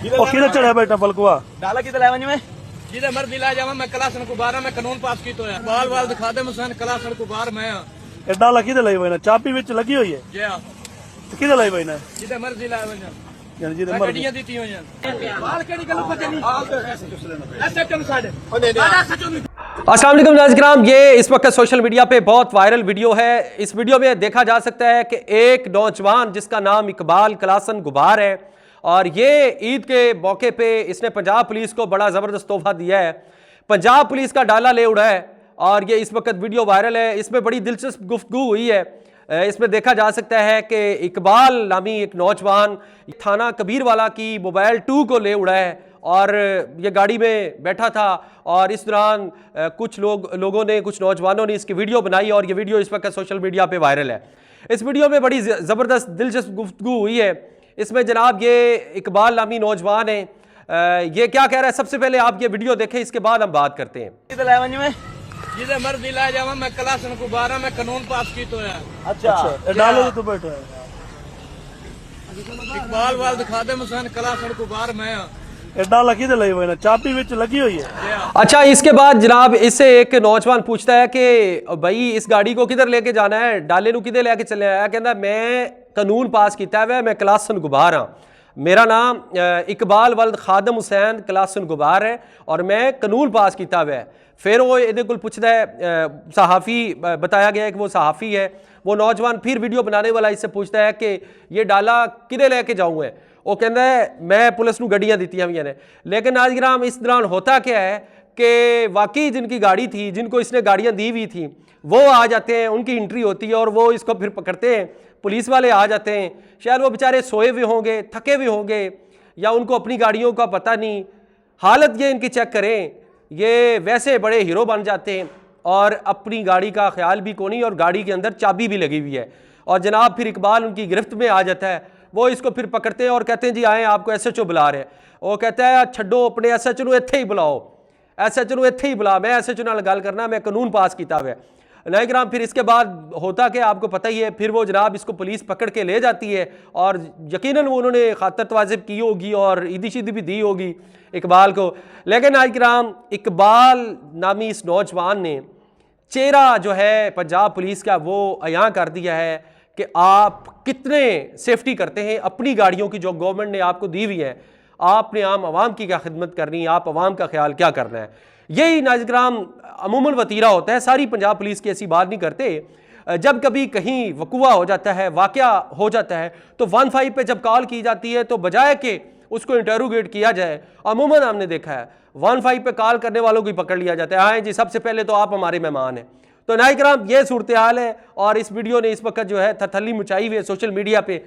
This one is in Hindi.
और किधर चढ़ा बैठा बलकुआ डाला किधर लाया में जिधर मर्जी ला जावा मैं क्लासन को बारह मैं कानून पास की तो है बाल बाल दिखा दे मुझे क्लासन को बाहर मैं ये डाला किधर लाई भाई ना चाबी विच लगी हुई है क्या किधर लाई भाई ना जिधर मर्जी लाया वजह यानी जिधर मैं मर्जी गड्डियां दी हुई हैं बाल केड़ी गल पता नहीं ऐसे चल साडे अस्सलाम वालेकुम नाज़रीन, ये इस वक्त सोशल मीडिया पे बहुत वायरल वीडियो है। इस वीडियो में देखा जा सकता है कि एक नौजवान जिसका नाम इकबाल क्लासन गुबार है और ये ईद के मौके पे इसने पंजाब पुलिस को बड़ा ज़बरदस्त तोहफा दिया है। पंजाब पुलिस का डाला ले उड़ा है और ये इस वक्त वीडियो वायरल है। इसमें बड़ी दिलचस्प गुफ्तगू हुई है। इसमें देखा जा सकता है कि इकबाल नामी एक नौजवान थाना कबीरवाला की मोबाइल 2 को ले उड़ा है और ये गाड़ी में बैठा था और इस दौरान कुछ कुछ नौजवानों ने इसकी वीडियो बनाई और ये वीडियो इस वक्त सोशल मीडिया पे वायरल है। इस वीडियो में बड़ी ज़बरदस्त दिलचस्प गुफ्तगू हुई है। इसमें जनाब ये इकबाल नामी नौजवान है, ये क्या कह रहा है, सबसे पहले आप ये वीडियो देखें, इसके बाद हम बात करते हैं। किधर लाया में जिधर मर्जी ला जावा मैं क्लासन को बारह मैं कानून पास की तो है अच्छा डालो तो बैठा है बाल बाल दिखा दे मुझे क्लासन को बाहर मैं ये डाला किधर लाई भाई ना चाबी विच लगी हुई है। अच्छा, इसके बाद जनाब इससे एक नौजवान पूछता है कि भाई इस गाड़ी को किधर लेके जाना है, डाले नू किधर लेके चले आया। कहता मैं कानून पास किया है, मैं क्लासन गुबार हाँ, मेरा नाम इकबाल वल्द खादम हुसैन क्लासन गुबार है और मैं कानून पास किया हुआ है। फिर वो ये को पूछता है, सहाफ़ी बताया गया है कि वो सहाफ़ी है। वो नौजवान फिर वीडियो बनाने वाला इससे पूछता है कि ये डाला किधर लेके जाऊँ। वो कहता है मैं पुलिस को गड्डियाँ दी हुई ने। लेकिन नाज़रीन इस दौरान होता क्या है कि वाकई जिनकी गाड़ी थी, जिनको इसने गाड़ियाँ दी हुई थी, वो आ जाते हैं, उनकी एंट्री होती है और वो इसको फिर पकड़ते हैं। पुलिस वाले आ जाते हैं, शायद वो बेचारे सोए हुए होंगे, थके हुए होंगे या उनको अपनी गाड़ियों का पता नहीं। हालत ये इनकी चेक करें, ये वैसे बड़े हीरो बन जाते हैं और अपनी गाड़ी का ख्याल भी को नहीं और गाड़ी के अंदर चाबी भी लगी हुई है। और जनाब फिर इकबाल उनकी गिरफ्त में आ जाता है। वो इसको फिर पकड़ते हैं और कहते हैं जी आए आपको SHO बुला रहे हैं। वो कहता है छड्डो अपने SHO ਨੂੰ ਇੱਥੇ ही बुलाओ, SHO ਨੂੰ ਇੱਥੇ ही बुला, मैं SHO ਨਾਲ गल करना, मैं कानून पास किया हुआ है। नाज़रीन फिर इसके बाद होता कि आपको पता ही है, फिर वो जनाब इसको पुलिस पकड़ के ले जाती है और यकीनन वो उन्होंने खातर तवाज़िब की होगी और ईदी शीदी भी दी होगी इकबाल को। लेकिन नाज़रीन इकबाल नामी इस नौजवान ने चेहरा जो है पंजाब पुलिस का वो अयां कर दिया है कि आप कितने सेफ्टी करते हैं अपनी गाड़ियों की जो गवर्नमेंट ने आपको दी हुई है। आपने आम आवाम की क्या खिदमत करनी है, आप आवाम का ख्याल क्या करना है। यही नाज़रीन अमूमन वतीरा होता है, सारी पंजाब पुलिस की ऐसी बात नहीं करते। जब कभी कहीं वकुआ हो जाता है, वाक़या हो जाता है, तो 15 पे जब कॉल की जाती है तो बजाय कि उसको इंटरोगेट किया जाए, अमूमन हमने देखा है 15 पे कॉल करने वालों को पकड़ लिया जाता है। आए जी सबसे पहले तो आप हमारे मेहमान हैं। तो नाज़रीन ये सूरत हाल है और इस वीडियो ने इस वक्त जो है थरथली मचाई हुई है सोशल मीडिया पे।